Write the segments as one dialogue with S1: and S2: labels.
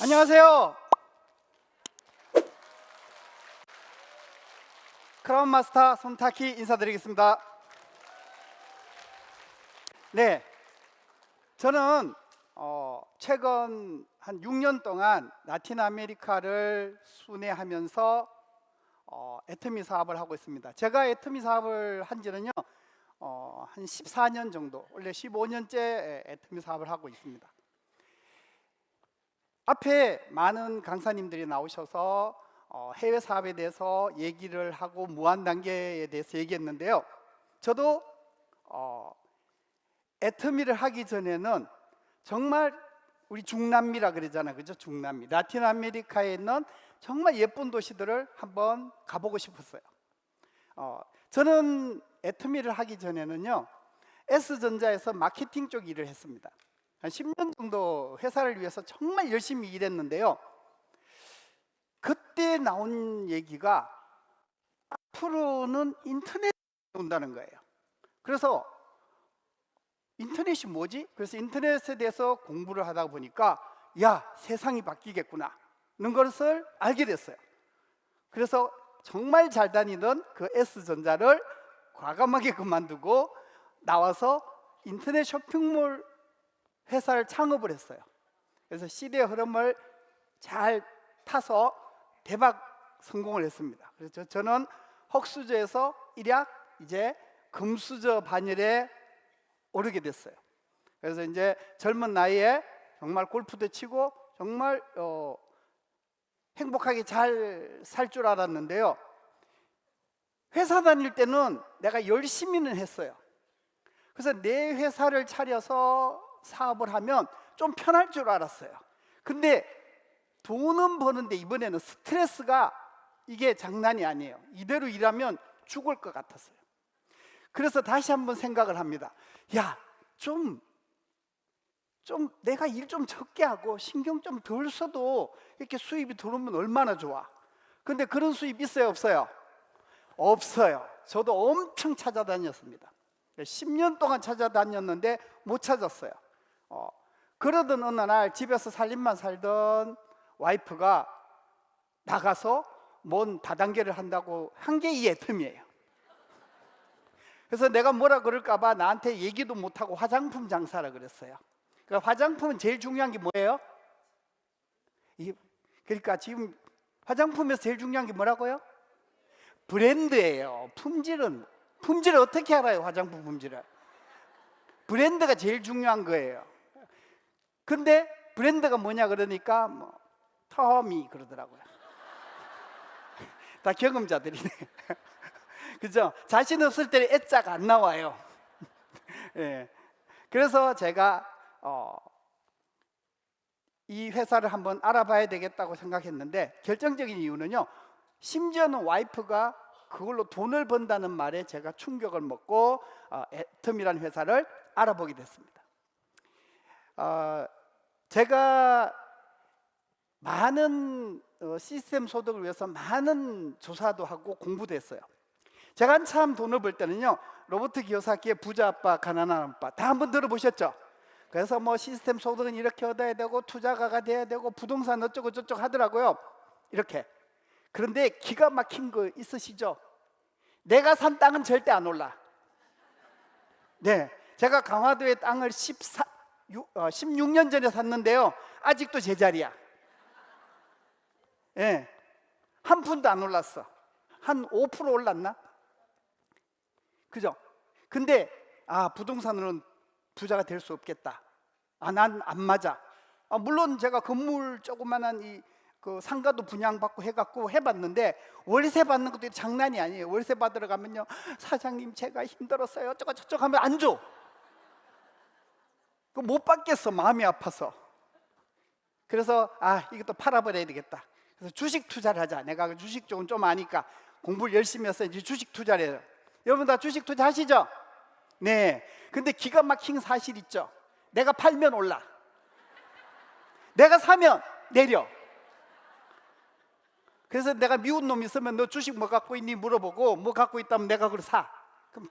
S1: 안녕하세요. 크라운 마스터 손타키 인사드리겠습니다. 네, 저는 최근 한 6년 동안 라틴 아메리카를 순회하면서 애터미 사업을 하고 있습니다. 제가 애터미 사업을 한 지는요 한 14년 정도, 원래 15년째 애터미 사업을 하고 있습니다. 앞에 많은 강사님들이 나오셔서 해외 사업에 대해서 얘기를 하고 무한 단계에 대해서 얘기했는데요. 저도 애터미를 하기 전에는 정말 우리 중남미라 그러잖아요, 그죠? 중남미, 라틴 아메리카에 있는 정말 예쁜 도시들을 한번 가보고 싶었어요. 저는 애터미를 하기 전에는요 S전자에서 마케팅 쪽 일을 했습니다. 한 10년 정도 회사를 위해서 정말 열심히 일했는데요, 그때 나온 얘기가 앞으로는 인터넷이 온다는 거예요. 그래서 인터넷이 뭐지? 그래서 인터넷에 대해서 공부를 하다 보니까 야, 세상이 바뀌겠구나 는 것을 알게 됐어요. 그래서 정말 잘 다니던 그 S전자를 과감하게 그만두고 나와서 인터넷 쇼핑몰 회사를 창업을 했어요. 그래서 시대의 흐름을 잘 타서 대박 성공을 했습니다. 그래서 저는 흑수저에서 일약 이제 금수저 반열에 오르게 됐어요. 그래서 이제 젊은 나이에 정말 골프도 치고 정말 행복하게 잘 살 줄 알았는데요, 회사 다닐 때는 내가 열심히는 했어요. 그래서 내 회사를 차려서 사업을 하면 좀 편할 줄 알았어요. 근데 돈은 버는데 이번에는 스트레스가 이게 장난이 아니에요. 이대로 일하면 죽을 것 같았어요. 그래서 다시 한번 생각을 합니다. 야, 좀 내가 일 좀 적게 하고 신경 좀 덜 써도 이렇게 수입이 들어오면 얼마나 좋아. 근데 그런 수입 있어요, 없어요? 없어요. 저도 엄청 찾아다녔습니다. 10년 동안 찾아다녔는데 못 찾았어요. 그러던 어느 날 집에서 살림만 살던 와이프가 나가서 뭔 다단계를 한다고 한 게 이 애터미예요. 그래서 내가 뭐라 그럴까 봐 나한테 얘기도 못하고 화장품 장사라 그랬어요. 그러니까 화장품은 제일 중요한 게 뭐예요? 그러니까 지금 화장품에서 제일 중요한 게 뭐라고요? 브랜드예요. 품질을 어떻게 알아요? 화장품 품질을. 브랜드가 제일 중요한 거예요. 근데 브랜드가 뭐냐 그러니까 뭐 터미 그러더라고요. 다 경험자들이네. 그죠? 자신 없을 때는 애자가 안 나와요. 예. 그래서 제가 이 회사를 한번 알아봐야 되겠다고 생각했는데, 결정적인 이유는요, 심지어는 와이프가 그걸로 돈을 번다는 말에 제가 충격을 먹고 애터미라는 회사를 알아보게 됐습니다. 제가 많은 시스템 소득을 위해서 많은 조사도 하고 공부도 했어요. 제가 한참 돈을 벌 때는요, 로버트 기요사키의 부자 아빠 가난한 아빠 다 한번 들어보셨죠? 그래서 뭐 시스템 소득은 이렇게 얻어야 되고 투자가가 돼야 되고 부동산 어쩌고 저쩌고 하더라고요. 이렇게. 그런데 기가 막힌 거 있으시죠? 내가 산 땅은 절대 안 올라. 네, 제가 강화도에 땅을 16년 전에 샀는데요, 아직도 제자리야. 예, 한 푼도 안 올랐어. 한 5% 올랐나? 그죠? 근데 부동산으로는 부자가 될 수 없겠다. 난 안 맞아. 물론 제가 건물 조그만한 그 상가도 분양받고 해갖고 해봤는데, 월세 받는 것도 장난이 아니에요. 월세 받으러 가면요, 사장님 제가 힘들었어요 어쩌고 저쩌고 하면 안 줘. 그거 못 받겠어, 마음이 아파서. 그래서 이것도 팔아버려야 되겠다. 그래서 주식 투자를 하자. 내가 주식 쪽은 좀 아니까 공부를 열심히 해서 이제 주식 투자를 해요. 여러분 다 주식 투자 하시죠? 네. 근데 기가 막힌 사실 있죠? 내가 팔면 올라, 내가 사면 내려. 그래서 내가 미운 놈이 있으면 너 주식 뭐 갖고 있니 물어보고, 뭐 갖고 있다면 내가 그걸 사. 그럼,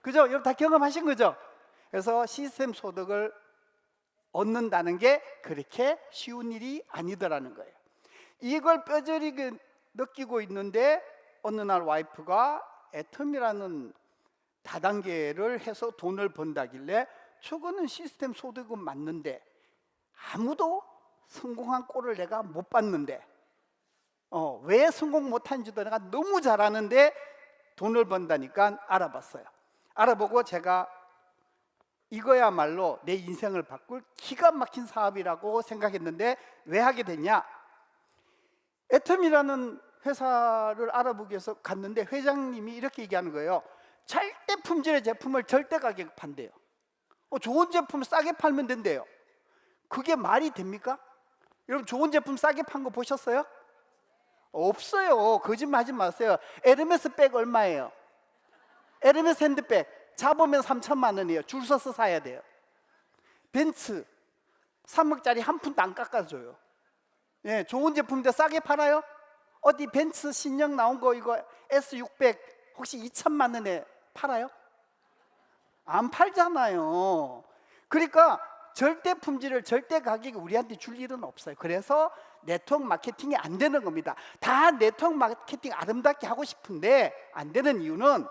S1: 그죠? 여러분 다 경험하신 거죠? 그래서 시스템 소득을 얻는다는 게 그렇게 쉬운 일이 아니더라는 거예요. 이걸 뼈저리게 느끼고 있는데 어느 날 와이프가 애텀이라는 다단계를 해서 돈을 번다길래 저거는 시스템 소득은 맞는데 아무도 성공한 꼴을 내가 못 봤는데 왜 성공 못한지도 내가 너무 잘 아는데 돈을 번다니까 알아봤어요. 알아보고 제가 이거야말로 내 인생을 바꿀 기가 막힌 사업이라고 생각했는데 왜 하게 됐냐? 애텀이라는 회사를 알아보기 위해서 갔는데 회장님이 이렇게 얘기하는 거예요. 절대 품질의 제품을 절대 가격에 판대요. 좋은 제품 싸게 팔면 된대요. 그게 말이 됩니까? 여러분 좋은 제품 싸게 판 거 보셨어요? 없어요. 거짓말하지 마세요. 에르메스 백 얼마예요? 에르메스 핸드백 잡으면 3천만 원이에요. 줄 서서 사야 돼요. 벤츠 3억짜리 한 푼도 안 깎아줘요. 예, 좋은 제품인데 싸게 팔아요? 어디 벤츠 신형 나온 거 이거 S600 혹시 2천만 원에 팔아요? 안 팔잖아요. 그러니까 절대 품질을 절대 가격에 우리한테 줄 일은 없어요. 그래서 네트워크 마케팅이 안 되는 겁니다. 다 네트워크 마케팅 아름답게 하고 싶은데 안 되는 이유는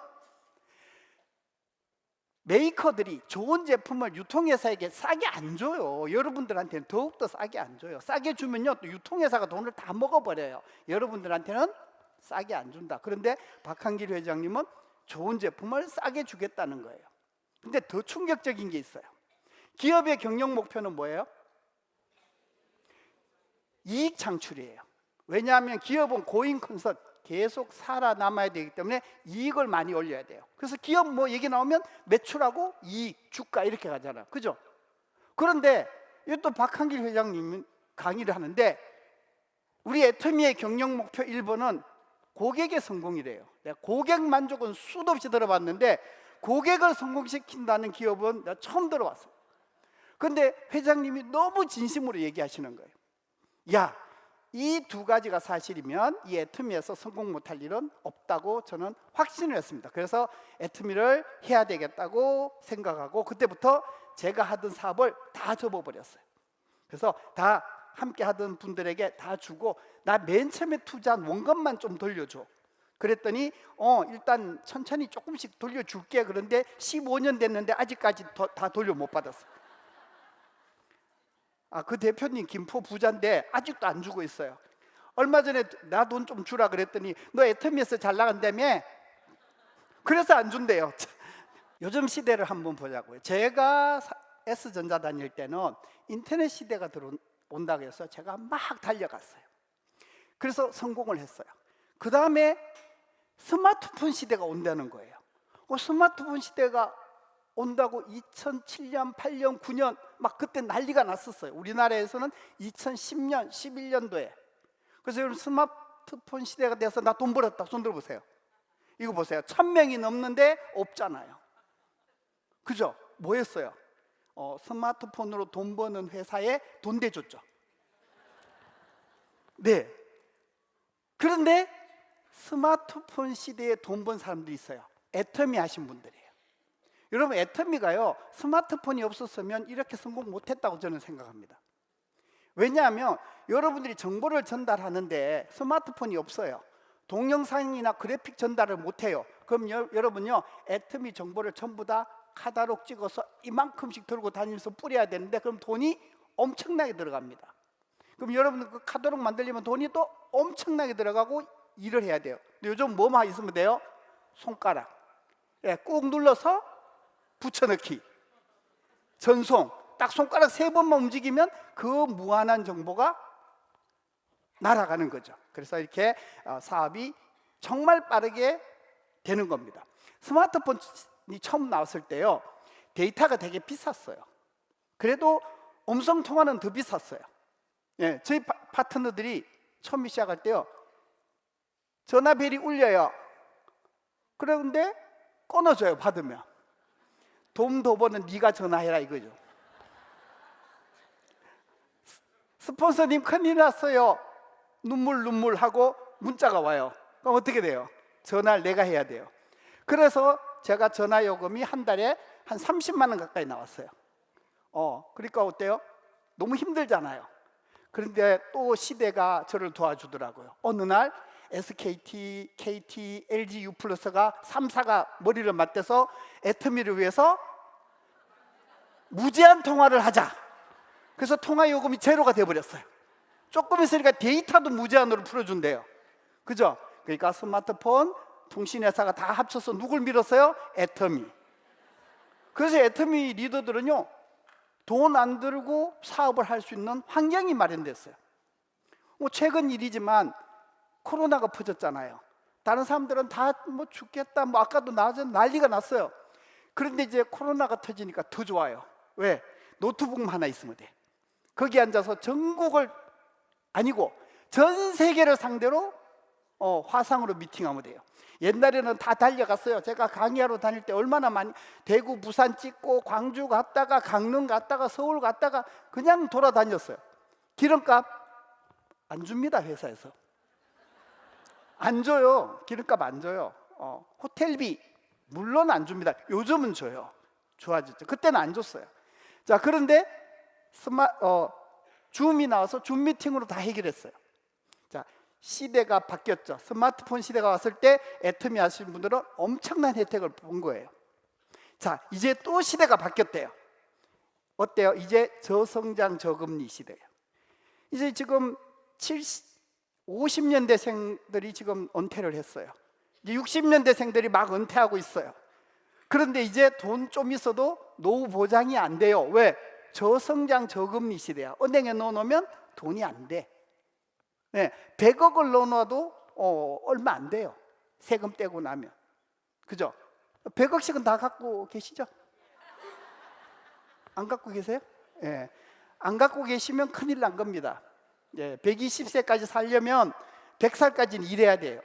S1: 메이커들이 좋은 제품을 유통회사에게 싸게 안 줘요. 여러분들한테는 더욱더 싸게 안 줘요. 싸게 주면요 또 유통회사가 돈을 다 먹어버려요. 여러분들한테는 싸게 안 준다. 그런데 박한길 회장님은 좋은 제품을 싸게 주겠다는 거예요. 근데 더 충격적인 게 있어요. 기업의 경영 목표는 뭐예요? 이익 창출이에요. 왜냐하면 기업은 고잉 컨셉 계속 살아남아야 되기 때문에 이익을 많이 올려야 돼요. 그래서 기업 뭐 얘기 나오면 매출하고 이익, 주가 이렇게 가잖아요. 그죠? 그런데 이또 박한길 회장님은 강의를 하는데 우리 애터미의 경영 목표 1번은 고객의 성공이래요. 내가 고객 만족은 수도 없이 들어봤는데 고객을 성공시킨다는 기업은 내가 처음 들어봤어요. 그런데 회장님이 너무 진심으로 얘기하시는 거예요. 야, 이 두 가지가 사실이면 이 애터미에서 성공 못할 일은 없다고 저는 확신을 했습니다. 그래서 애터미를 해야 되겠다고 생각하고 그때부터 제가 하던 사업을 다 접어버렸어요. 그래서 다 함께 하던 분들에게 다 주고 나 맨 처음에 투자한 원금만 좀 돌려줘. 그랬더니 일단 천천히 조금씩 돌려줄게. 그런데 15년 됐는데 아직까지 다 돌려 못 받았어요. 그 대표님 김포 부자인데 아직도 안 주고 있어요. 얼마 전에 나 돈 좀 주라 그랬더니 너 애터미에서 잘 나간다며? 그래서 안 준대요. 요즘 시대를 한번 보자고요. 제가 S전자 다닐 때는 인터넷 시대가 들어온다고 해서 제가 막 달려갔어요. 그래서 성공을 했어요. 그 다음에 스마트폰 시대가 온다는 거예요. 스마트폰 시대가 온다고 2007년, 8년, 9년 막 그때 난리가 났었어요. 우리나라에서는 2010년, 11년도에. 그래서 여러분 스마트폰 시대가 돼서 나 돈 벌었다. 손 들어보세요. 이거 보세요. 1000명이 넘는데 없잖아요. 그죠? 뭐 했어요? 스마트폰으로 돈 버는 회사에 돈 대줬죠. 네. 그런데 스마트폰 시대에 돈 번 사람들이 있어요. 애터미 하신 분들이에요. 여러분 애터미가요 스마트폰이 없었으면 이렇게 성공 못했다고 저는 생각합니다. 왜냐하면 여러분들이 정보를 전달하는데 스마트폰이 없어요. 동영상이나 그래픽 전달을 못해요. 그럼 여러분요 애터미 정보를 전부 다 카talog 찍어서 이만큼씩 들고 다니면서 뿌려야 되는데 그럼 돈이 엄청나게 들어갑니다. 그럼 여러분 그 카talog 만들려면 돈이 또 엄청나게 들어가고 일을 해야 돼요. 근데 요즘 뭐만 있으면 돼요? 손가락 꾹 눌러서 붙여넣기, 전송, 딱 손가락 3번만 움직이면 그 무한한 정보가 날아가는 거죠. 그래서 이렇게 사업이 정말 빠르게 되는 겁니다. 스마트폰이 처음 나왔을 때요 데이터가 되게 비쌌어요. 그래도 음성통화는 더 비쌌어요. 저희 파트너들이 처음 시작할 때요 전화벨이 울려요. 그런데 끊어져요. 받으면 돈 더 버는 네가 전화해라 이거죠. 스폰서님 큰일 났어요. 눈물 하고 문자가 와요. 그럼 어떻게 돼요? 전화를 내가 해야 돼요. 그래서 제가 전화 요금이 한 달에 한 30만 원 가까이 나왔어요. 그러니까 어때요? 너무 힘들잖아요. 그런데 또 시대가 저를 도와주더라고요. 어느 날 SKT, KT, LG U+가 3사가 머리를 맞대서 애터미를 위해서 무제한 통화를 하자. 그래서 통화 요금이 제로가 돼버렸어요. 조금 있으니까 데이터도 무제한으로 풀어준대요. 그죠? 그러니까 스마트폰, 통신회사가 다 합쳐서 누굴 밀었어요? 애터미. 그래서 애터미 리더들은요, 돈 안 들고 사업을 할 수 있는 환경이 마련됐어요. 뭐 최근 일이지만 코로나가 퍼졌잖아요. 다른 사람들은 다 뭐 죽겠다, 뭐 아까도 난리가 났어요. 그런데 이제 코로나가 터지니까 더 좋아요. 왜? 노트북만 하나 있으면 돼. 거기 앉아서 전국을 아니고 전 세계를 상대로 화상으로 미팅하면 돼요. 옛날에는 다 달려갔어요. 제가 강의하러 다닐 때 얼마나 많이 대구, 부산 찍고 광주 갔다가 강릉 갔다가 서울 갔다가 그냥 돌아다녔어요. 기름값 안 줍니다. 회사에서 안 줘요. 기름값 안 줘요. 호텔비 물론 안 줍니다. 요즘은 줘요. 좋아졌죠. 그때는 안 줬어요. 자, 그런데 줌이 나와서 줌 미팅으로 다 해결했어요. 자, 시대가 바뀌었죠. 스마트폰 시대가 왔을 때 애터미 하시는 분들은 엄청난 혜택을 본 거예요. 자, 이제 또 시대가 바뀌었대요. 어때요? 이제 저성장 저금리 시대예요. 이제 지금 50년대생들이 지금 은퇴를 했어요. 이제 60년대생들이 막 은퇴하고 있어요. 그런데 이제 돈 좀 있어도 노후 보장이 안 돼요. 왜? 저성장 저금리 시대야. 은행에 넣어놓으면 돈이 안 돼. 네, 100억을 넣어놔도 얼마 안 돼요. 세금 떼고 나면. 그죠? 100억씩은 다 갖고 계시죠? 안 갖고 계세요? 예. 안 갖고 계시면 큰일 난 겁니다. 예, 120세까지 살려면 100살까지는 일해야 돼요.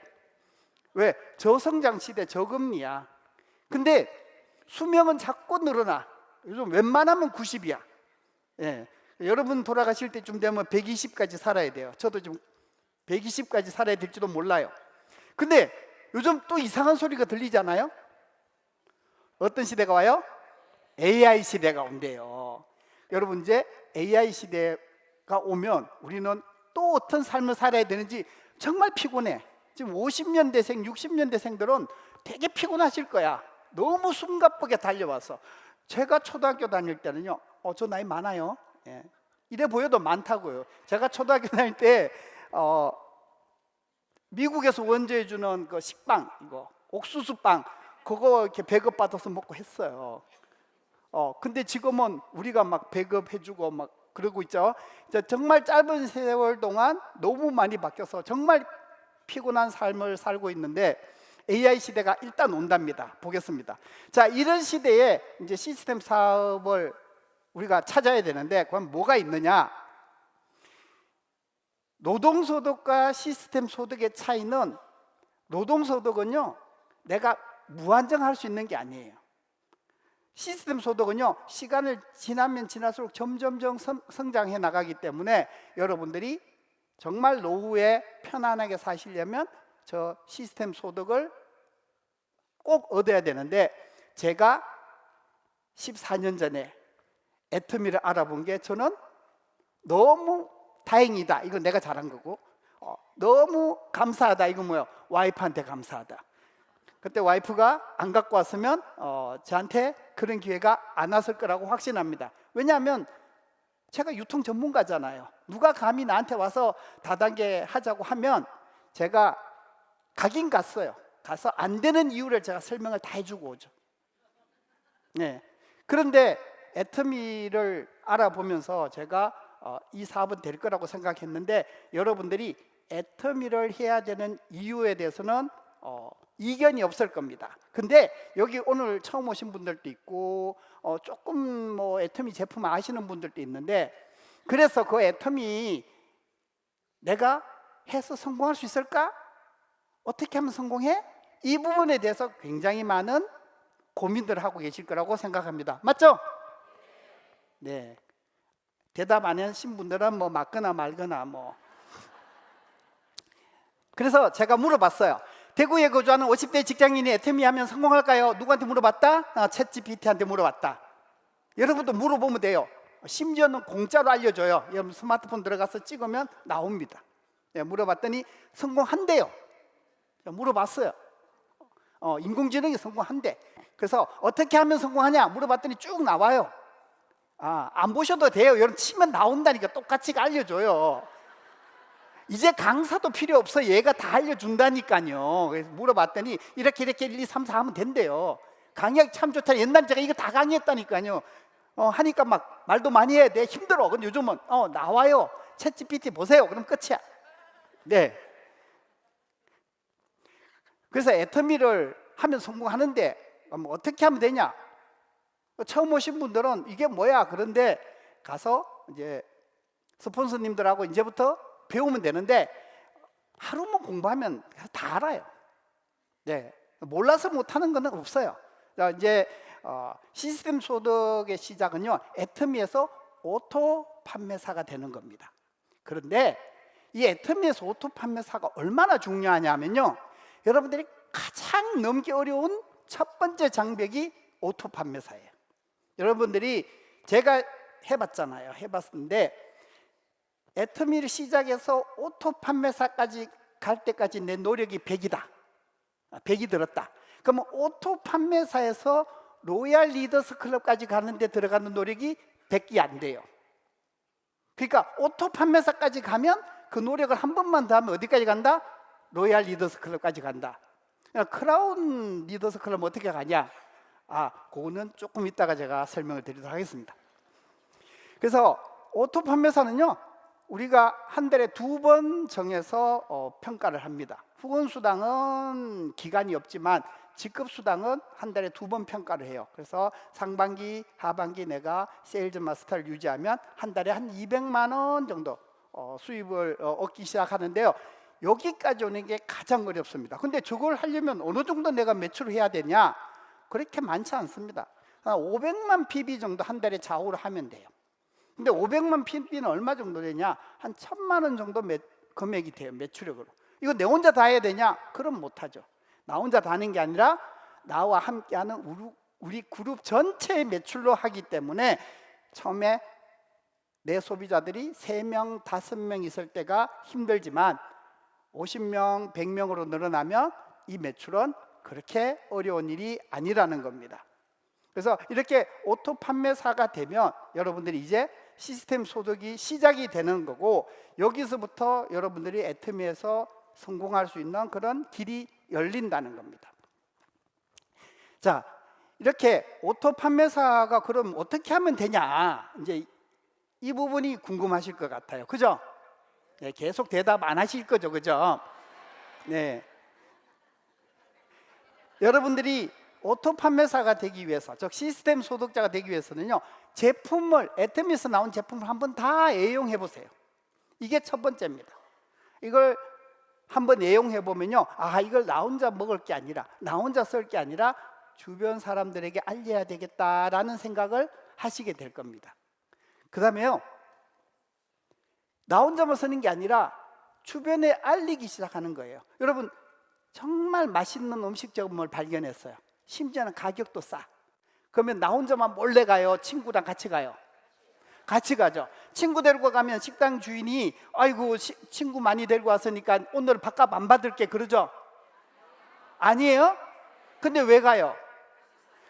S1: 왜? 저성장 시대 저금리야. 근데 수명은 자꾸 늘어나. 요즘 웬만하면 90이야. 예. 여러분 돌아가실 때쯤 되면 120까지 살아야 돼요. 저도 지금 120까지 살아야 될지도 몰라요. 근데 요즘 또 이상한 소리가 들리잖아요. 어떤 시대가 와요? AI 시대가 온대요. 여러분, 이제 AI 시대가 오면 우리는 또 어떤 삶을 살아야 되는지 정말 피곤해. 지금 50년대생, 60년대생들은 되게 피곤하실 거야. 너무 숨가쁘게 달려와서. 제가 초등학교 다닐 때는요, 저 나이 많아요. 예. 이래 보여도 많다고요. 제가 초등학교 다닐 때 미국에서 원조해 주는 그 식빵, 이거 옥수수빵, 그거 이렇게 배급 받아서 먹고 했어요. 근데 지금은 우리가 막 배급해주고 막 그러고 있죠. 정말 짧은 세월 동안 너무 많이 바뀌어서 정말 피곤한 삶을 살고 있는데 AI 시대가 일단 온답니다. 보겠습니다. 자, 이런 시대에 이제 시스템 사업을 우리가 찾아야 되는데 그럼 뭐가 있느냐? 노동소득과 시스템 소득의 차이는, 노동소득은요 내가 무한정할 수 있는 게 아니에요. 시스템 소득은요 시간을 지나면 지날수록 점점점 성장해 나가기 때문에 여러분들이 정말 노후에 편안하게 사시려면 저 시스템 소득을 꼭 얻어야 되는데, 제가 14년 전에 애터미를 알아본 게 저는 너무 다행이다. 이건 내가 잘한 거고, 너무 감사하다. 이건 뭐예요? 와이프한테 감사하다. 그때 와이프가 안 갖고 왔으면 저한테 그런 기회가 안 왔을 거라고 확신합니다. 왜냐하면 제가 유통 전문가잖아요. 누가 감히 나한테 와서 다단계 하자고 하면 제가 가긴 갔어요. 가서 안 되는 이유를 제가 설명을 다 해주고 오죠. 네. 그런데 애터미를 알아보면서 제가 이 사업은 될 거라고 생각했는데, 여러분들이 애터미를 해야 되는 이유에 대해서는 이견이 없을 겁니다. 근데 여기 오늘 처음 오신 분들도 있고 조금 뭐 애터미 제품 아시는 분들도 있는데, 그래서 그 애터미 내가 해서 성공할 수 있을까? 어떻게 하면 성공해? 이 부분에 대해서 굉장히 많은 고민들을 하고 계실 거라고 생각합니다. 맞죠? 네. 대답 안 하신 분들은 뭐 맞거나 말거나 뭐. 그래서 제가 물어봤어요. 대구에 거주하는 50대 직장인이 애터미 하면 성공할까요? 누구한테 물어봤다? 챗GPT한테 물어봤다. 여러분도 물어보면 돼요. 심지어는 공짜로 알려줘요. 여러분 스마트폰 들어가서 찍으면 나옵니다. 물어봤더니 성공한대요. 물어봤어요. 인공지능이 성공한대. 그래서 어떻게 하면 성공하냐 물어봤더니 쭉 나와요. 안 보셔도 돼요. 여러분 치면 나온다니까. 똑같이 알려줘요. 이제 강사도 필요 없어. 얘가 다 알려준다니까요. 그래서 물어봤더니 이렇게 1, 2, 3, 4 하면 된대요. 강의하기 참 좋다. 옛날에 제가 이거 다 강의했다니까요. 하니까 막 말도 많이 해야 돼. 힘들어. 근데 요즘은 나와요. 챗 GPT 보세요. 그럼 끝이야. 네. 그래서 애터미를 하면 성공하는데 어떻게 하면 되냐? 처음 오신 분들은 이게 뭐야? 그런데 가서 이제 스폰서님들하고 이제부터 배우면 되는데 하루만 공부하면 다 알아요. 네. 몰라서 못하는 건 없어요. 자, 이제 시스템 소득의 시작은요, 애터미에서 오토 판매사가 되는 겁니다. 그런데 이 애터미에서 오토 판매사가 얼마나 중요하냐면요, 여러분들이 가장 넘기 어려운 첫 번째 장벽이 오토 판매사예요. 여러분들이 제가 해봤잖아요. 해봤는데 애터미를 시작해서 오토 판매사까지 갈 때까지 내 노력이 100이다. 100이 들었다. 그러면 오토 판매사에서 로얄 리더스 클럽까지 가는데 들어가는 노력이 100이 안 돼요. 그러니까 오토 판매사까지 가면 그 노력을 한 번만 더 하면 어디까지 간다? 로얄 리더스 클럽까지 간다. 크라운 리더스 클럽 어떻게 가냐? 그거는 조금 이따가 제가 설명을 드리도록 하겠습니다. 그래서 오토 판매사는요, 우리가 한 달에 2번 정해서 평가를 합니다. 후원수당은 기간이 없지만 직급수당은 한 달에 2번 평가를 해요. 그래서 상반기, 하반기 내가 세일즈 마스터를 유지하면 한 달에 한 200만 원 정도 수입을 얻기 시작하는데요. 여기까지 오는 게 가장 어렵습니다. 근데 저걸 하려면 어느 정도 내가 매출을 해야 되냐? 그렇게 많지 않습니다. 500만 PB 정도 한 달에 좌우를 하면 돼요. 근데 500만 PB는 얼마 정도 되냐? 한 1000만 원 정도 금액이 돼요. 매출액으로. 이거 내 혼자 다 해야 되냐? 그럼 못하죠. 나 혼자 다 하는 게 아니라 나와 함께하는 우리 그룹 전체의 매출로 하기 때문에 처음에 내 소비자들이 3명, 5명 있을 때가 힘들지만 50명, 100명으로 늘어나면 이 매출은 그렇게 어려운 일이 아니라는 겁니다. 그래서 이렇게 오토 판매사가 되면 여러분들이 이제 시스템 소득이 시작이 되는 거고, 여기서부터 여러분들이 애터미에서 성공할 수 있는 그런 길이 열린다는 겁니다. 자, 이렇게 오토 판매사가 그럼 어떻게 하면 되냐? 이제 이 부분이 궁금하실 것 같아요. 그죠? 네, 계속 대답 안 하실 거죠, 그죠? 네. 여러분들이 오토 판매사가 되기 위해서, 즉 시스템 소득자가 되기 위해서는요, 제품을, 애터미에서 나온 제품을 한번 다 애용해 보세요. 이게 첫 번째입니다. 이걸 한번 애용해 보면요, 이걸 나 혼자 먹을 게 아니라, 나 혼자 쓸 게 아니라 주변 사람들에게 알려야 되겠다라는 생각을 하시게 될 겁니다. 그 다음에요, 나 혼자만 쓰는 게 아니라 주변에 알리기 시작하는 거예요. 여러분, 정말 맛있는 음식점을 발견했어요. 심지어는 가격도 싸. 그러면 나 혼자만 몰래 가요? 친구랑 같이 가요? 같이 가죠. 친구 데리고 가면 식당 주인이 아이고 친구 많이 데리고 왔으니까 오늘 밥값 안 받을게 그러죠? 아니에요? 근데 왜 가요?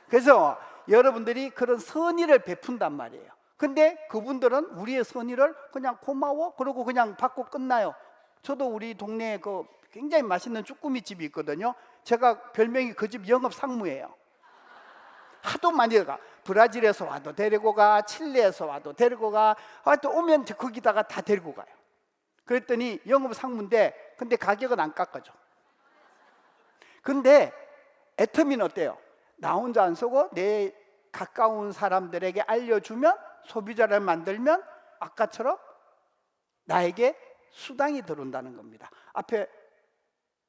S1: 그래서 여러분들이 그런 선의를 베푼단 말이에요. 근데 그분들은 우리의 선의를 그냥 고마워 그러고 그냥 받고 끝나요. 저도 우리 동네에 그 굉장히 맛있는 쭈꾸미 집이 있거든요. 제가 별명이 그 집 영업 상무예요. 하도 많이 가. 브라질에서 와도 데리고 가, 칠레에서 와도 데리고 가, 하여튼 오면 거기다가 다 데리고 가요. 그랬더니 영업 상무인데 근데 가격은 안 깎아줘. 근데 애터미는 어때요? 나 혼자 안 쓰고 내 가까운 사람들에게 알려주면, 소비자를 만들면 아까처럼 나에게 수당이 들어온다는 겁니다. 앞에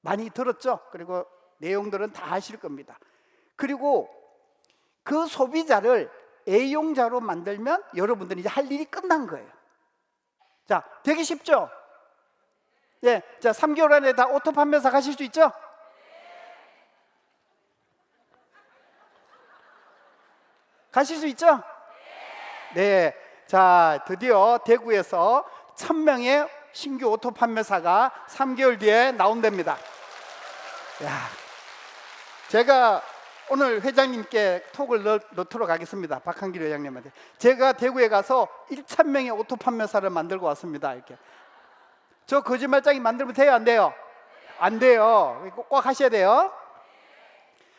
S1: 많이 들었죠? 그리고 내용들은 다 아실 겁니다. 그리고 그 소비자를 애용자로 만들면 여러분들이 이제 할 일이 끝난 거예요. 자, 되게 쉽죠? 예, 자, 3개월 안에 다 오토 판매사 가실 수 있죠? 가실 수 있죠? 네. 자, 드디어 대구에서 1000명의 신규 오토 판매사가 3개월 뒤에 나온답니다. 야, 제가 오늘 회장님께 톡을 넣도록 하겠습니다. 박한길 회장님한테. 제가 대구에 가서 1000명의 오토 판매사를 만들고 왔습니다. 이렇게. 저 거짓말장이 만들면 돼요, 안 돼요? 안 돼요. 꼭 하셔야 돼요.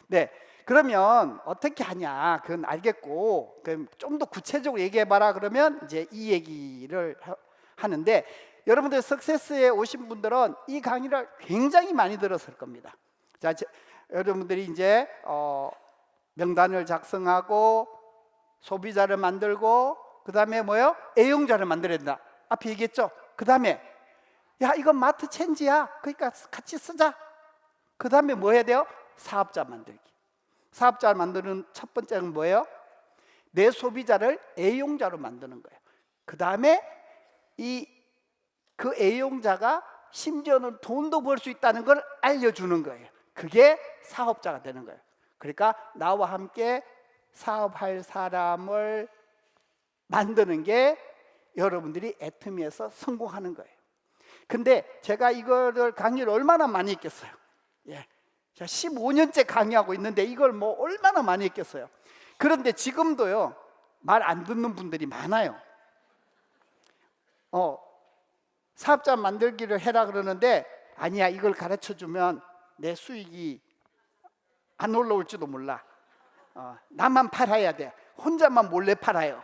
S1: 네. 그러면 어떻게 하냐? 그건 알겠고, 그럼 좀 더 구체적으로 얘기해봐라. 그러면 이제 이 얘기를 하는데, 여러분들 석세스에 오신 분들은 이 강의를 굉장히 많이 들었을 겁니다. 자, 여러분들이 이제 명단을 작성하고 소비자를 만들고 그 다음에 뭐요? 애용자를 만들어야 된다. 앞에 얘기했죠? 그 다음에 야, 이건 마트 체인지야. 그러니까 같이 쓰자. 그 다음에 뭐 해야 돼요? 사업자 만들기. 사업자를 만드는 첫 번째는 뭐예요? 내 소비자를 애용자로 만드는 거예요. 그 다음에 그 애용자가 심지어는 돈도 벌 수 있다는 걸 알려주는 거예요. 그게 사업자가 되는 거예요. 그러니까 나와 함께 사업할 사람을 만드는 게 여러분들이 애터미에서 성공하는 거예요. 근데 제가 이거를 강의를 얼마나 많이 했겠어요. 예, 제가 15년째 강의하고 있는데 이걸 뭐 얼마나 많이 했겠어요. 그런데 지금도요, 말 안 듣는 분들이 많아요. 사업자 만들기를 해라 그러는데 아니야, 이걸 가르쳐주면 내 수익이 안 올라올지도 몰라. 나만 팔아야 돼. 혼자만 몰래 팔아요.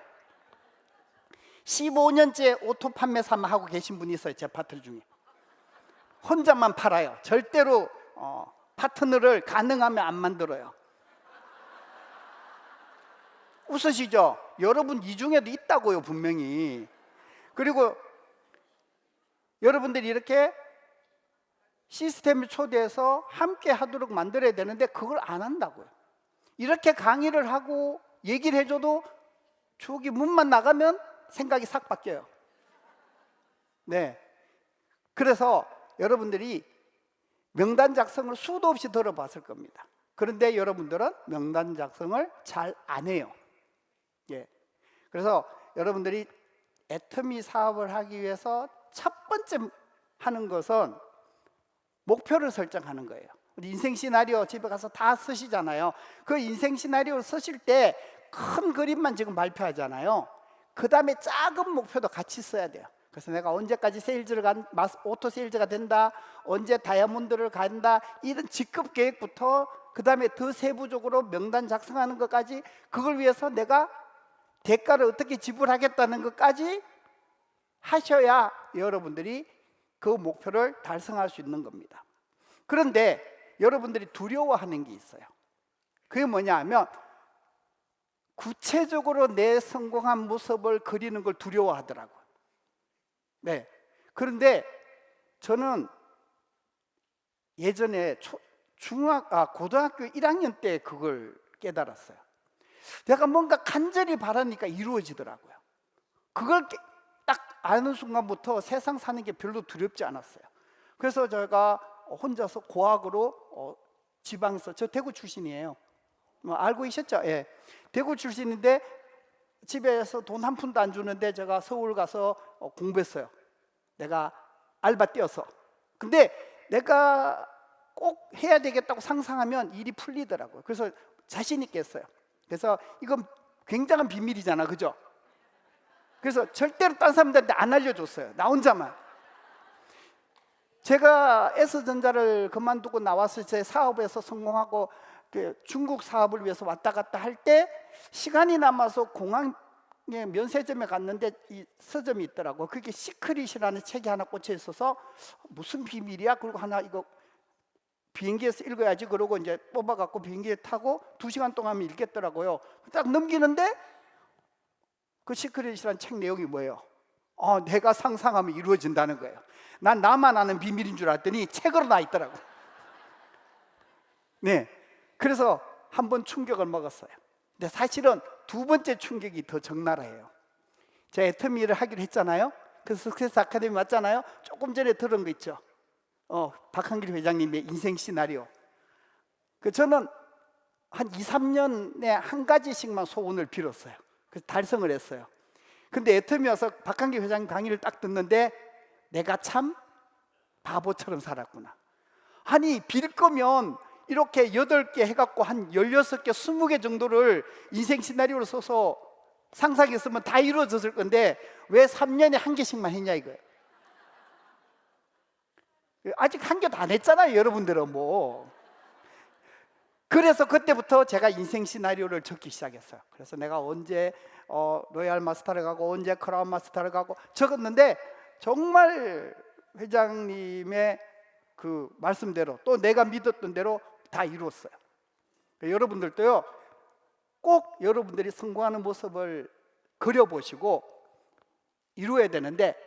S1: 15년째 오토 판매사만 하고 계신 분이 있어요. 제 파트너 중에. 혼자만 팔아요. 절대로 파트너를 가능하면 안 만들어요. 웃으시죠? 여러분 이 중에도 있다고요, 분명히. 그리고 여러분들이 이렇게 시스템을 초대해서 함께 하도록 만들어야 되는데 그걸 안 한다고요. 이렇게 강의를 하고 얘기를 해줘도 저기 문만 나가면 생각이 싹 바뀌어요. 네. 그래서 여러분들이 명단 작성을 수도 없이 들어봤을 겁니다. 그런데 여러분들은 명단 작성을 잘 안 해요. 예. 그래서 여러분들이 애터미 사업을 하기 위해서 첫 번째 하는 것은 목표를 설정하는 거예요. 우리 인생 시나리오 집에 가서 다 쓰시잖아요. 그 인생 시나리오를 쓰실 때 큰 그림만 지금 발표하잖아요. 그 다음에 작은 목표도 같이 써야 돼요. 그래서 내가 언제까지 오토 세일즈가 된다, 언제 다이아몬드를 간다, 이런 직급 계획부터 그 다음에 더 세부적으로 명단 작성하는 것까지, 그걸 위해서 내가 대가를 어떻게 지불하겠다는 것까지 하셔야 여러분들이 그 목표를 달성할 수 있는 겁니다. 그런데 여러분들이 두려워하는 게 있어요. 그게 뭐냐 하면 구체적으로 내 성공한 모습을 그리는 걸 두려워하더라고요. 네. 그런데 저는 예전에 고등학교 1학년 때 그걸 깨달았어요. 내가 뭔가 간절히 바라니까 이루어지더라고요. 그걸 딱 아는 순간부터 세상 사는 게 별로 두렵지 않았어요. 그래서 제가 혼자서 고학으로 지방에서, 저 대구 출신이에요. 알고 계셨죠? 예. 대구 출신인데 집에서 돈 한 푼도 안 주는데 제가 서울 가서 공부했어요. 내가 알바 뛰어서. 근데 내가 꼭 해야 되겠다고 상상하면 일이 풀리더라고요. 그래서 자신 있게 했어요. 그래서 이건 굉장한 비밀이잖아, 그죠? 그래서 절대로 딴 사람들한테 안 알려줬어요. 나 혼자만. 제가 S전자를 그만두고 나왔을 때 사업에서 성공하고 중국 사업을 위해서 왔다 갔다 할 때 시간이 남아서 공항에 면세점에 갔는데 이 서점이 있더라고. 그게 시크릿이라는 책이 하나 꽂혀 있어서 무슨 비밀이야? 그리고 하나 이거 비행기에서 읽어야지. 그러고 이제 뽑아갖고 비행기에 타고 2시간 동안 읽겠더라고요. 딱 넘기는데 그 시크릿이라는 책 내용이 뭐예요? 내가 상상하면 이루어진다는 거예요. 난 나만 아는 비밀인 줄 알았더니 책으로 나 있더라고. 네, 그래서 한번 충격을 먹었어요. 근데 사실은 두 번째 충격이 더 적나라해요. 제가 애터미를 하기로 했잖아요. 그래서 석세스 아카데미 맞잖아요. 조금 전에 들은 거 있죠. 박한길 회장님의 인생 시나리오. 저는 한 2, 3년에 한 가지씩만 소원을 빌었어요. 그래서 달성을 했어요. 근데 애터미 와서 박한기 회장님 강의를 딱 듣는데 내가 참 바보처럼 살았구나. 아니 빌 거면 이렇게 8개 해갖고 한 16개, 20개 정도를 인생 시나리오로 써서 상상했으면 다 이루어졌을 건데 왜 3년에 한 개씩만 했냐 이거예요. 아직 한 개도 안 했잖아요, 여러분들은 뭐. 그래서 그때부터 제가 인생 시나리오를 적기 시작했어요. 그래서 내가 언제 로얄 마스터를 가고 언제 크라운 마스터를 가고 적었는데 정말 회장님의 그 말씀대로 또 내가 믿었던 대로 다 이루었어요. 여러분들도요, 꼭 여러분들이 성공하는 모습을 그려보시고 이루어야 되는데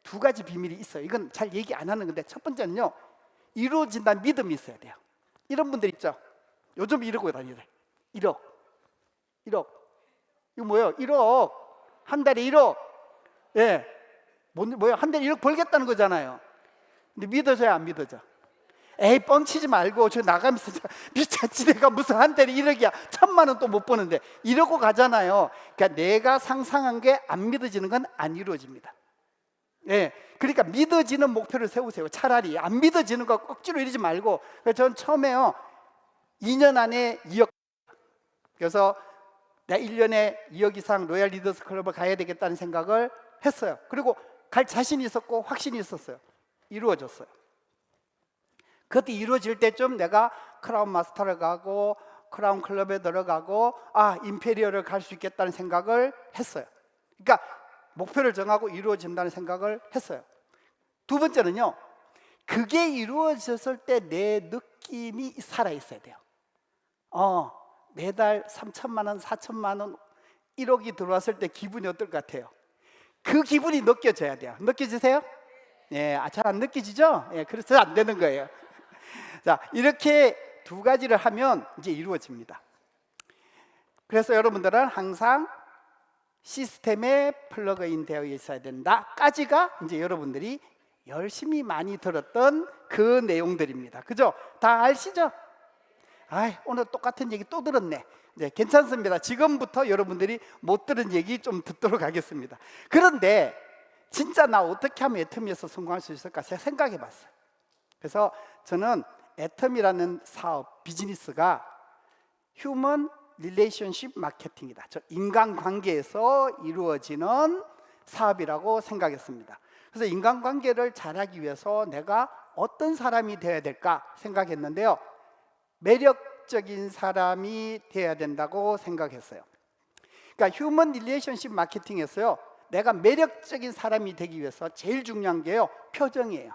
S1: 2가지 비밀이 있어요. 이건 잘 얘기 안 하는 건데, 첫 번째는요, 이루어진다는 믿음이 있어야 돼요. 이런 분들 있죠. 요즘 이러고 다니래. 1억. 이거 뭐예요? 1억. 한 달에 1억. 예. 뭐예요? 한 달에 1억 벌겠다는 거잖아요. 근데 믿어져야 안 믿어져? 에이, 뻥치지 말고 저 나가면서 미쳤지, 내가 무슨 한 달에 1억이야 1,000만 원 또 못 버는데 이러고 가잖아요. 그러니까 내가 상상한 게 안 믿어지는 건 안 이루어집니다. 예, 그러니까 믿어지는 목표를 세우세요. 차라리 안 믿어지는 거 억지로 이러지 말고. 그래서 저는 처음에요 2년 안에 2억, 그래서 내가 1년에 2억 이상 로얄 리더스 클럽을 가야 되겠다는 생각을 했어요. 그리고 갈 자신이 있었고 확신이 있었어요. 이루어졌어요. 그때 이루어질 때쯤 내가 크라운 마스터를 가고 크라운 클럽에 들어가고 임페리얼을 갈 수 있겠다는 생각을 했어요. 그러니까 목표를 정하고 이루어진다는 생각을 했어요. 2번째는요, 그게 이루어졌을 때 내 느낌이 살아있어야 돼요. 매달 3,000만 원, 4,000만 원, 1억이 들어왔을 때 기분이 어떨 것 같아요? 그 기분이 느껴져야 돼요. 느껴지세요? 예, 잘 안 느껴지죠? 예, 그래서 안 되는 거예요. 자, 이렇게 2가지를 하면 이제 이루어집니다. 그래서 여러분들은 항상 시스템에 플러그인 되어 있어야 된다까지가 이제 여러분들이 열심히 많이 들었던 그 내용들입니다. 그죠? 다 아시죠? 오늘 똑같은 얘기 또 들었네. 네, 괜찮습니다. 지금부터 여러분들이 못 들은 얘기 좀 듣도록 하겠습니다. 그런데 진짜 나 어떻게 하면 애터미에서 성공할 수 있을까 제가 생각해 봤어요. 그래서 저는 애터미라는 사업, 비즈니스가 휴먼 릴레이션십 마케팅이다. 저 인간관계에서 이루어지는 사업이라고 생각했습니다. 그래서 인간관계를 잘하기 위해서 내가 어떤 사람이 되어야 될까 생각했는데요, 매력적인 사람이 되어야 된다고 생각했어요. 그러니까 휴먼 릴레이션십 마케팅에서요, 내가 매력적인 사람이 되기 위해서 제일 중요한 게요, 표정이에요.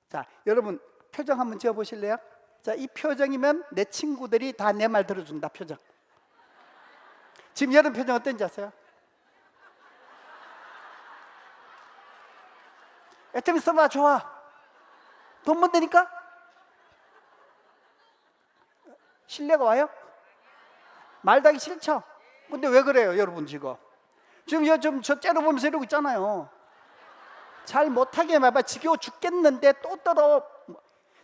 S1: 자, 여러분 표정 한번 지어 보실래요? 자, 이 표정이면 내 친구들이 다 내 말 들어준다. 표정. 지금 여러분 표정 어떤지 아세요? 애터미 써봐. 좋아. 돈 못 되니까? 신뢰가 와요? 말도 하기 싫죠? 근데 왜 그래요, 여러분? 지금 저 째려보면서 이러고 있잖아요. 잘 못하게 말봐. 지겨워 죽겠는데 또 떨어.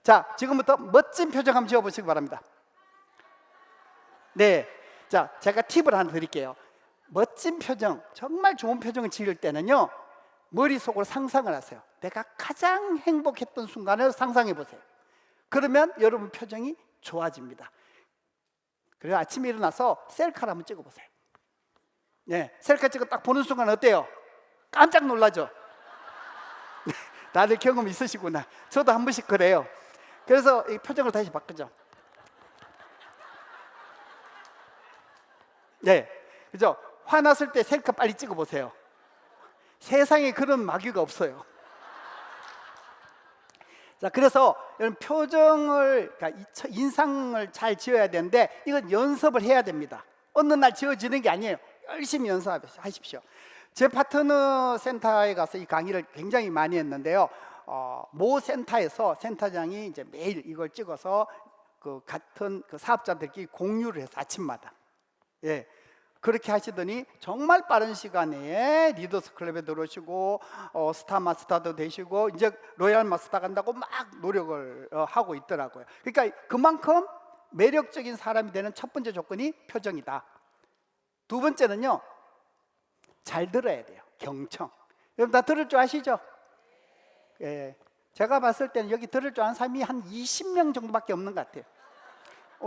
S1: 자, 지금부터 멋진 표정 한번 지어보시기 바랍니다. 네, 자, 제가 팁을 하나 드릴게요. 멋진 표정, 정말 좋은 표정을 지을 때는요, 머릿속으로 상상을 하세요. 내가 가장 행복했던 순간을 상상해 보세요. 그러면 여러분 표정이 좋아집니다. 그래서 아침에 일어나서 셀카를 한번 찍어보세요. 네, 셀카 찍어 딱 보는 순간 어때요? 깜짝 놀라죠? 다들 경험 있으시구나. 저도 한 번씩 그래요. 그래서 이 표정을 다시 바꾸죠. 네, 그죠? 화났을 때 셀카 빨리 찍어보세요. 세상에 그런 마귀가 없어요. 자, 그래서 여러분 표정을, 그러니까 인상을 잘 지어야 되는데 이건 연습을 해야 됩니다. 어느 날 지어지는 게 아니에요. 열심히 연습하십시오. 제 파트너 센터에 가서 이 강의를 굉장히 많이 했는데요, 모 센터에서 센터장이 이제 매일 이걸 찍어서 그 같은 그 사업자들끼리 공유를 해서 아침마다, 예, 그렇게 하시더니 정말 빠른 시간 내에 리더스 클럽에 들어오시고 스타 마스터도 되시고 이제 로얄 마스터 간다고 막 노력을 하고 있더라고요. 그러니까 그만큼 매력적인 사람이 되는 첫 번째 조건이 표정이다. 2번째는요, 잘 들어야 돼요. 경청. 여러분 다 들을 줄 아시죠? 예. 제가 봤을 때는 여기 들을 줄 아는 사람이 한 20명 정도밖에 없는 것 같아요.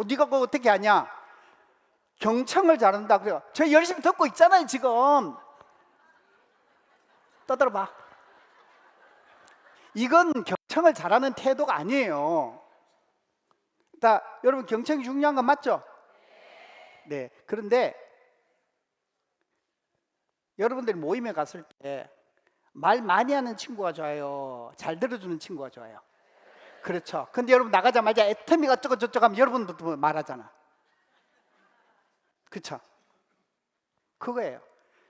S1: 네가 그거 어떻게 아냐? 경청을 잘한다 그래요. 저 열심히 듣고 있잖아요 지금. 떠들어봐. 이건 경청을 잘하는 태도가 아니에요. 여러분 경청이 중요한 건 맞죠? 네. 그런데 여러분들이 모임에 갔을 때 말 많이 하는 친구가 좋아요? 잘 들어주는 친구가 좋아요? 그렇죠. 근데 여러분 나가자마자 애터미가 어쩌고 저쩌고 하면 여러분도 말하잖아. 그렇죠? 그거예요.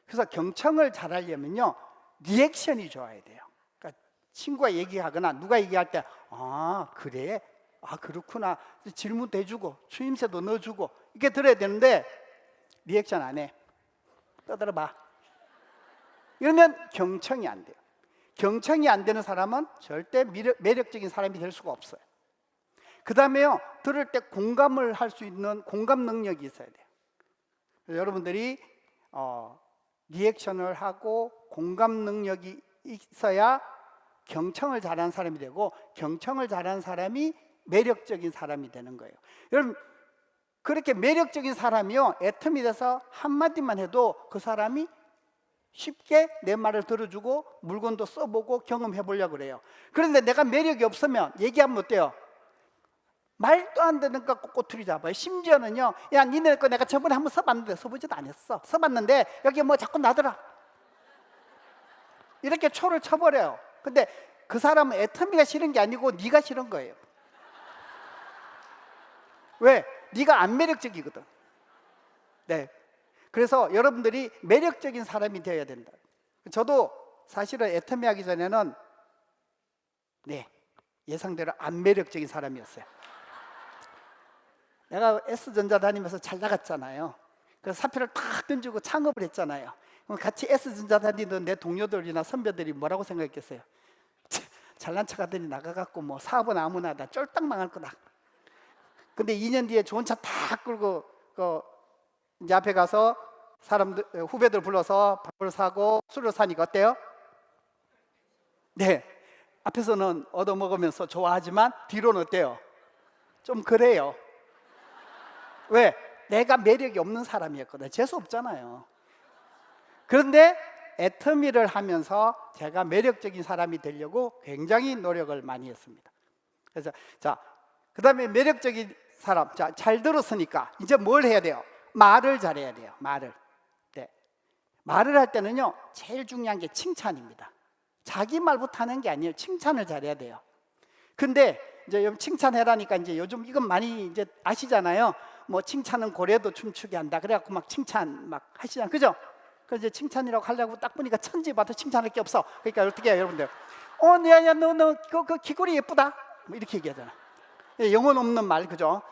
S1: 그래서 경청을 잘하려면요 리액션이 좋아야 돼요. 그러니까 친구가 얘기하거나 누가 얘기할 때 아 그래? 아 그렇구나. 질문도 해주고 추임새도 넣어주고 이렇게 들어야 되는데 리액션 안 해. 떠들어봐. 이러면 경청이 안 돼요. 경청이 안 되는 사람은 절대 매력적인 사람이 될 수가 없어요. 그 다음에요 들을 때 공감을 할 수 있는 공감 능력이 있어야 돼요. 그래서 여러분들이 리액션을 하고 공감 능력이 있어야 경청을 잘하는 사람이 되고 경청을 잘하는 사람이 매력적인 사람이 되는 거예요. 여러분 그렇게 매력적인 사람이요 애텀이 돼서 한마디만 해도 그 사람이 쉽게 내 말을 들어주고 물건도 써보고 경험해 보려고 그래요. 그런데 내가 매력이 없으면 얘기하면 어때요? 말도 안 되는 거 꼬투리 잡아요. 심지어는요 야 니네 거 내가 저번에 한번 써봤는데 써보지도 않았어. 써봤는데 여기 뭐 자꾸 나더라. 이렇게 초를 쳐버려요. 근데 그 사람은 애터미가 싫은 게 아니고 네가 싫은 거예요. 왜? 네가 안 매력적이거든. 네. 그래서 여러분들이 매력적인 사람이 되어야 된다. 저도 사실은 애터미 하기 전에는 예상대로 안 매력적인 사람이었어요. 내가 S전자 다니면서 잘 나갔잖아요. 그래서 사표를 탁 던지고 창업을 했잖아요. 같이 S전자 다니던 내 동료들이나 선배들이 뭐라고 생각했겠어요? 잘난 척하더니 나가갖고 뭐 사업은 아무나 다 쫄딱 망할 거다. 근데 2년 뒤에 좋은 차 탁 끌고 이제 앞에 가서 사람들 후배들 불러서 밥을 사고 술을 사니까 어때요? 네, 앞에서는 얻어먹으면서 좋아하지만 뒤로는 어때요? 좀 그래요. 왜? 내가 매력이 없는 사람이었거든. 재수 없잖아요. 그런데 애터미를 하면서 제가 매력적인 사람이 되려고 굉장히 노력을 많이 했습니다. 그래서 그 다음에 매력적인 사람, 잘 들었으니까 이제 뭘 해야 돼요? 말을 잘해야 돼요. 말을 할 때는요 제일 중요한 게 칭찬입니다. 자기 말부터 하는 게 아니에요. 칭찬을 잘해야 돼요. 근데 이제 칭찬해라니까 이제 요즘 이건 많이 이제 아시잖아요. 뭐 칭찬은 고래도 춤추게 한다. 그래갖고 막 칭찬 막 하시잖아요. 그죠? 그래서 이제 칭찬이라고 하려고 딱 보니까 천지 봐도 칭찬할 게 없어. 그러니까 어떻게 해요, 여러분들? 야, 너 그 귀걸이 예쁘다. 뭐 이렇게 얘기하잖아. 영혼 없는 말, 그죠?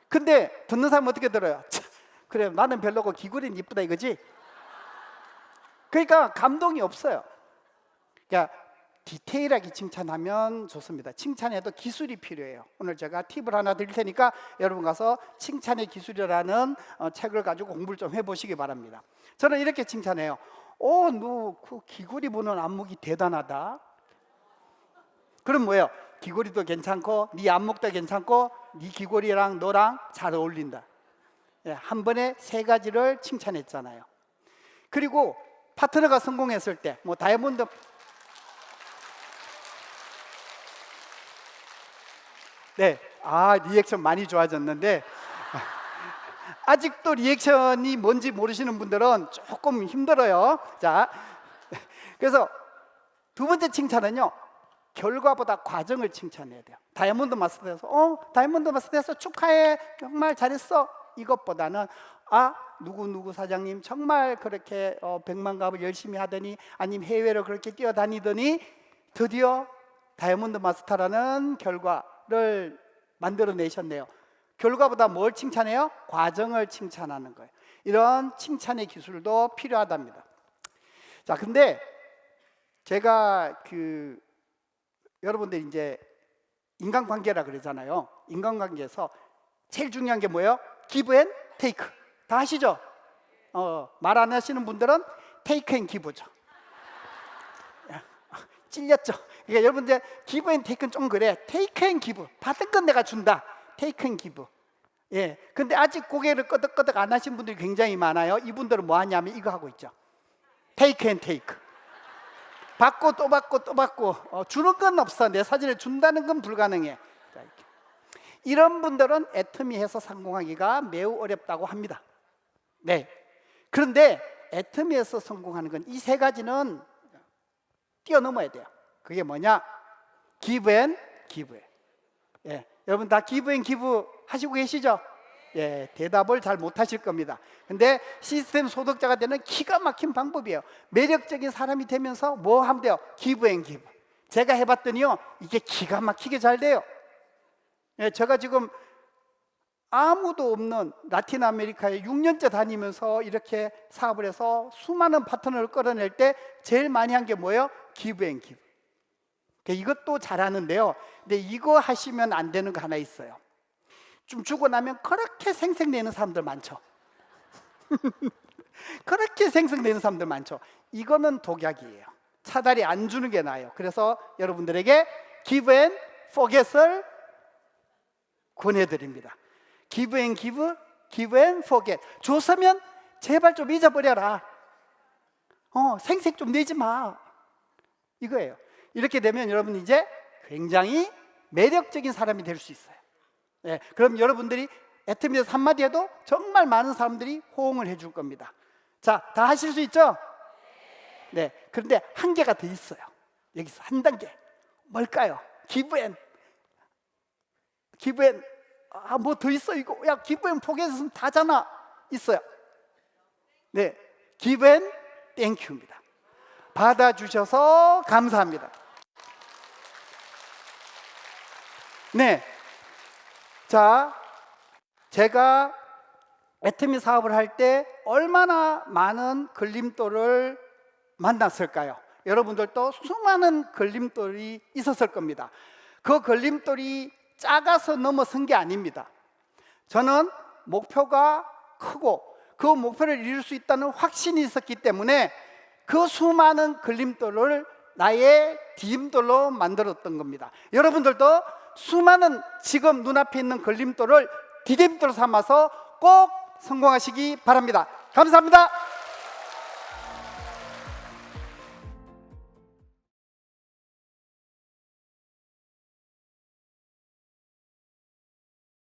S1: 근데 듣는 사람은 어떻게 들어요? 그래, 나는 별로고 귀걸이는 이쁘다 이거지? 그러니까 감동이 없어요. 그러니까 디테일하게 칭찬하면 좋습니다. 칭찬에도 기술이 필요해요. 오늘 제가 팁을 하나 드릴 테니까 여러분 가서 칭찬의 기술이라는 책을 가지고 공부를 좀 해보시기 바랍니다. 저는 이렇게 칭찬해요. 너 그 귀걸이 보는 안목이 대단하다. 그럼 뭐예요? 귀걸이도 괜찮고 네 안목도 괜찮고 네 귀걸이랑 너랑 잘 어울린다. 한 번에 3가지를 칭찬했잖아요. 그리고 파트너가 성공했을 때 뭐 다이아몬드 리액션 많이 좋아졌는데 아직도 리액션이 뭔지 모르시는 분들은 조금 힘들어요. 그래서 두 번째 칭찬은요 결과보다 과정을 칭찬해야 돼요. 다이아몬드 마스터에서 다이아몬드 마스터에서 축하해, 정말 잘했어, 이것보다는 누구 사장님 정말 그렇게 100만 갑을 열심히 하더니 아니면 해외로 그렇게 뛰어다니더니 드디어 다이아몬드 마스터라는 결과를 만들어내셨네요. 결과보다 뭘 칭찬해요? 과정을 칭찬하는 거예요. 이런 칭찬의 기술도 필요하답니다. 근데 제가 여러분들 이제 인간관계라 그러잖아요. 인간관계에서 제일 중요한 게 뭐예요? 기브 앤 테이크. 다 아시죠? 말 안 하시는 분들은 테이크 앤 기브죠. 찔렸죠. 그러니까 여러분 이제 기브 앤 테이크는 좀 그래. 테이크 앤 기브. 받은 건 내가 준다. 테이크 앤 기브. 예. 근데 아직 고개를 끄덕끄덕 안 하신 분들이 굉장히 많아요. 이분들은 뭐 하냐면 이거 하고 있죠. 테이크 앤 테이크. 받고 또 받고 또 받고 주는 건 없어. 내 사진을 준다는 건 불가능해. 자, 이렇게. 이런 분들은 애터미에서 성공하기가 매우 어렵다고 합니다. 네. 그런데 애터미에서 성공하는 건 이 세 가지는 뛰어넘어야 돼요. 그게 뭐냐? 기브 앤 기브예요. 예. 여러분 다 기브 앤 기브 하시고 계시죠? 예, 대답을 잘 못하실 겁니다. 근데 시스템 소득자가 되는 기가 막힌 방법이에요. 매력적인 사람이 되면서 뭐 하면 돼요? 기브 앤 기브. 제가 해봤더니요, 이게 기가 막히게 잘 돼요. 예, 제가 지금 아무도 없는 라틴 아메리카에 6년째 다니면서 이렇게 사업을 해서 수많은 파트너를 끌어낼 때 제일 많이 한 게 뭐예요? 기브 앤 기브. 이것도 잘하는데요. 근데 이거 하시면 안 되는 거 하나 있어요. 좀 주고 나면 그렇게 생색내는 사람들 많죠. 그렇게 생색내는 사람들 많죠. 이거는 독약이에요. 차라리 안 주는 게 나아요. 그래서 여러분들에게 give and forget을 권해드립니다. give and give, give and forget. 줬으면 제발 좀 잊어버려라. 생색 좀 내지 마. 이거예요. 이렇게 되면 여러분 이제 굉장히 매력적인 사람이 될 수 있어요. 네, 그럼 여러분들이 애터미에서 한마디 해도 정말 많은 사람들이 호응을 해줄 겁니다. 자, 다 하실 수 있죠? 네. 그런데 한계가 더 있어요. 여기서 한 단계. 뭘까요? give and 뭐 더 있어 이거. 야, give and forget은 다잖아. 있어요. 네, give and thank you입니다. 받아주셔서 감사합니다. 네. 자, 제가 애터미 사업을 할 때 얼마나 많은 걸림돌을 만났을까요? 여러분들도 수많은 걸림돌이 있었을 겁니다. 그 걸림돌이 작아서 넘어선 게 아닙니다. 저는 목표가 크고 그 목표를 이룰 수 있다는 확신이 있었기 때문에 그 수많은 걸림돌을 나의 디딤돌로 만들었던 겁니다. 여러분들도 수많은 지금 눈앞에 있는 걸림돌을 디딤돌 삼아서 꼭 성공하시기 바랍니다. 감사합니다.